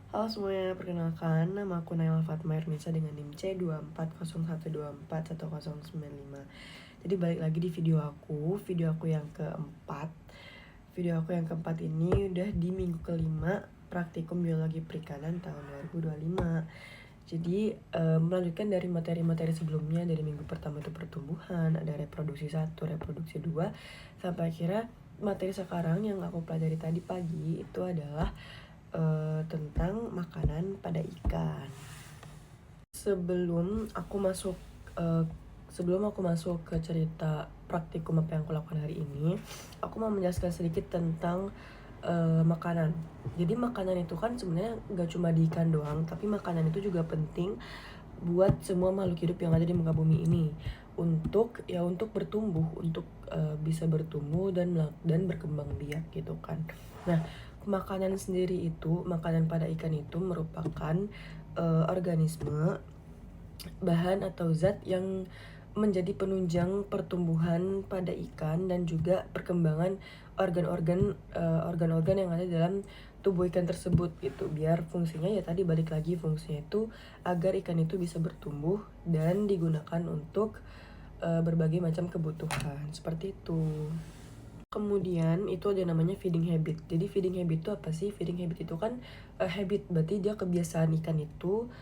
Halo semuanya, perkenalkan nama aku Naila Fatma Ernisa dengan NIM C24012411095. Jadi balik lagi di video aku yang keempat. Video aku yang keempat ini udah di minggu kelima praktikum biologi perikanan tahun 2025. Jadi melanjutkan dari materi-materi sebelumnya. Dari minggu pertama itu pertumbuhan, ada reproduksi 1, reproduksi 2, sampai akhirnya materi sekarang yang aku pelajari tadi pagi itu adalah tentang makanan pada ikan. Sebelum aku masuk ke cerita praktikum apa yang aku lakukan hari ini, aku mau menjelaskan sedikit tentang makanan. Jadi makanan itu kan sebenarnya nggak cuma di ikan doang, tapi makanan itu juga penting buat semua makhluk hidup yang ada di muka bumi ini untuk bertumbuh, untuk bisa bertumbuh dan berkembang biak gitu kan. Nah, makanan pada ikan itu merupakan organisme, bahan atau zat yang menjadi penunjang pertumbuhan pada ikan dan juga perkembangan organ-organ yang ada dalam tubuh ikan tersebut gitu. Biar fungsinya ya tadi balik lagi, fungsinya itu agar ikan itu bisa bertumbuh dan digunakan untuk berbagai macam kebutuhan seperti itu. Kemudian itu ada namanya feeding habit. Jadi feeding habit itu apa sih? Feeding habit itu kan habit, berarti dia kebiasaan ikan itu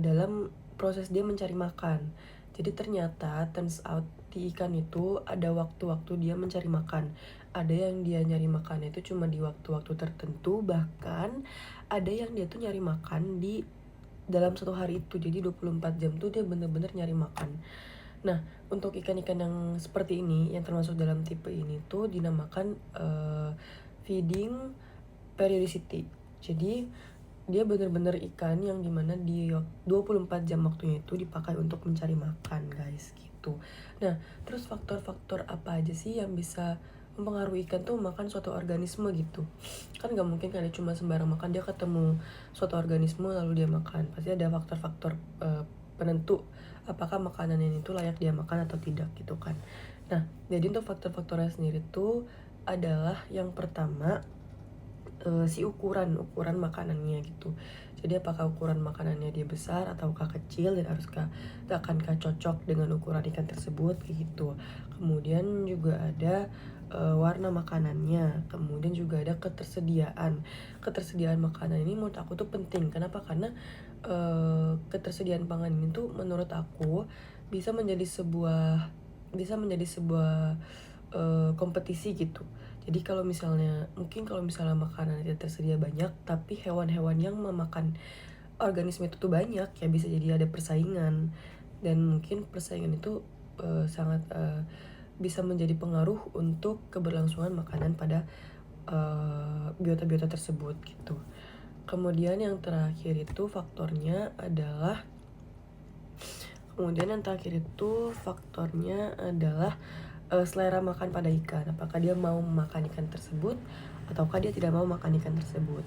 dalam proses dia mencari makan. Jadi ternyata turns out di ikan itu ada waktu-waktu dia mencari makan. Ada yang dia nyari makan itu cuma di waktu-waktu tertentu, bahkan ada yang dia tuh nyari makan di dalam satu hari itu. Jadi 24 jam tuh dia bener-bener nyari makan. Nah, untuk ikan-ikan yang seperti ini, yang termasuk dalam tipe ini tuh dinamakan feeding periodicity. Jadi, dia bener-bener ikan yang dimana di 24 jam waktunya itu dipakai untuk mencari makan, guys, gitu. Nah, terus faktor-faktor apa aja sih yang bisa mempengaruhi ikan tuh makan suatu organisme gitu? Kan gak mungkin kali cuma sembarang makan, dia ketemu suatu organisme lalu dia makan. Pasti ada faktor-faktor penentu apakah makanan ini tuh layak dia makan atau tidak gitu kan. Nah, jadi untuk faktor-faktornya sendiri tuh adalah yang pertama si ukuran makanannya gitu. Jadi apakah ukuran makanannya dia besar ataukah kecil dan akankah cocok dengan ukuran ikan tersebut gitu. Kemudian juga ada warna makanannya, kemudian juga ada ketersediaan makanan ini menurut aku tuh penting. Kenapa? Karena ketersediaan pangan ini tuh menurut aku bisa menjadi sebuah kompetisi gitu. Jadi kalau misalnya makanan tidak tersedia banyak, tapi hewan-hewan yang memakan organisme itu tuh banyak, ya bisa jadi ada persaingan, dan mungkin persaingan itu sangat bisa menjadi pengaruh untuk keberlangsungan makanan pada biota-biota tersebut gitu. Kemudian yang terakhir itu faktornya adalah selera makan pada ikan. Apakah dia mau makan ikan tersebut ataukah dia tidak mau makan ikan tersebut.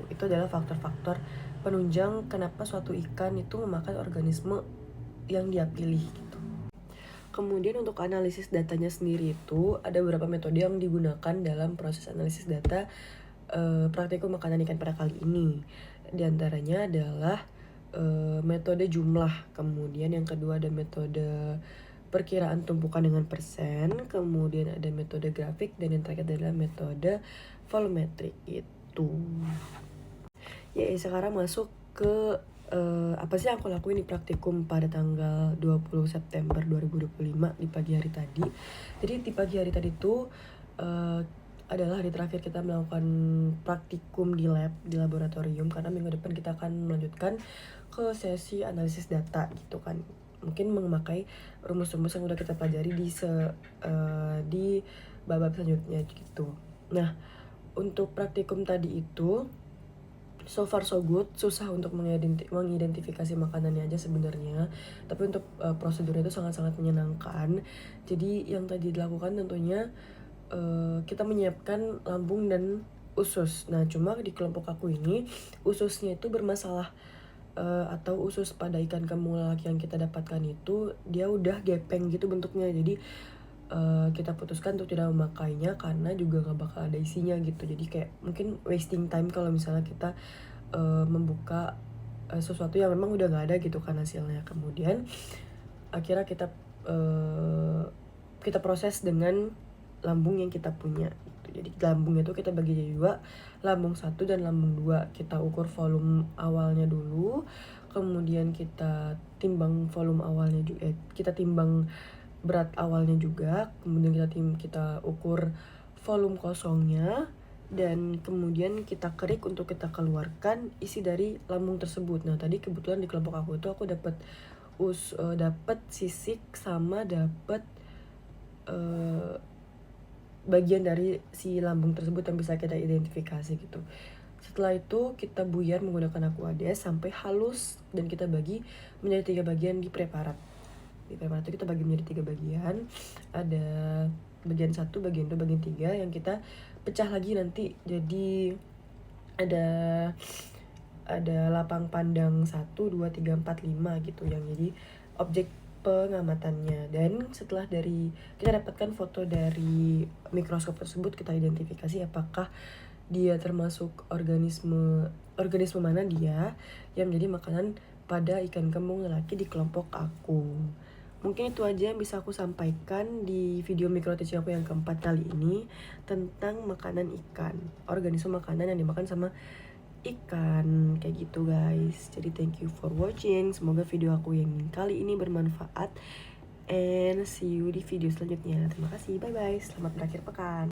Itu adalah faktor-faktor penunjang kenapa suatu ikan itu memakan organisme yang dia pilih gitu. Kemudian untuk analisis datanya sendiri itu ada beberapa metode yang digunakan dalam proses analisis data praktikum makanan ikan pada kali ini. Di antaranya adalah metode jumlah, kemudian yang kedua ada metode perkiraan tumpukan dengan persen, kemudian ada metode grafik, dan yang terakhir adalah metode volumetrik itu. Ya, sekarang masuk ke apa sih yang aku lakuin di praktikum pada tanggal 20 September 2025 di pagi hari tadi. Jadi di pagi hari tadi tuh adalah hari terakhir kita melakukan praktikum di laboratorium, karena minggu depan kita akan melanjutkan ke sesi analisis data gitu kan. Mungkin memakai rumus-rumus yang udah kita pelajari di bab selanjutnya gitu. Nah, untuk praktikum tadi itu so far so good, susah untuk mengidentifikasi makanannya aja sebenarnya, tapi untuk prosedurnya itu sangat-sangat menyenangkan. Jadi yang tadi dilakukan tentunya kita menyiapkan lambung dan usus. Nah, cuma di kelompok aku ini ususnya itu bermasalah, atau usus pada ikan kemulak yang kita dapatkan itu dia udah gepeng gitu bentuknya. Jadi kita putuskan untuk tidak memakainya karena juga gak bakal ada isinya gitu. Jadi kayak mungkin wasting time kalau misalnya kita membuka sesuatu yang memang udah nggak ada gitu kan hasilnya. Kemudian akhirnya kita proses dengan lambung yang kita punya gitu. Jadi lambung itu kita bagi jadi dua, lambung 1 dan lambung 2. Kita ukur volume awalnya dulu, kemudian kita timbang volume awalnya juga, kita timbang berat awalnya juga, kemudian kita ukur volume kosongnya, dan kemudian kita kerik untuk kita keluarkan isi dari lambung tersebut. Nah tadi kebetulan di kelompok aku itu aku dapat sisik sama dapat bagian dari si lambung tersebut yang bisa kita identifikasi gitu. Setelah itu kita buyar menggunakan Aquades sampai halus dan kita bagi menjadi 3 bagian di preparat. Di preparat itu kita bagi menjadi 3 bagian. Ada bagian 1, bagian 2, bagian 3 yang kita pecah lagi nanti jadi ada lapang pandang 1, 2, 3, 4, 5 gitu yang jadi objek pengamatannya. Dan setelah dari kita dapatkan foto dari mikroskop tersebut, kita identifikasi apakah dia termasuk organisme mana dia yang menjadi makanan pada ikan kembung lelaki di kelompok aku. Mungkin itu aja yang bisa aku sampaikan di video mikro teaching aku yang keempat kali ini tentang makanan ikan, organisme makanan yang dimakan sama ikan, kayak gitu guys. Jadi thank you for watching, semoga video aku yang kali ini bermanfaat, and see you di video selanjutnya. Terima kasih, bye bye, selamat berakhir pekan.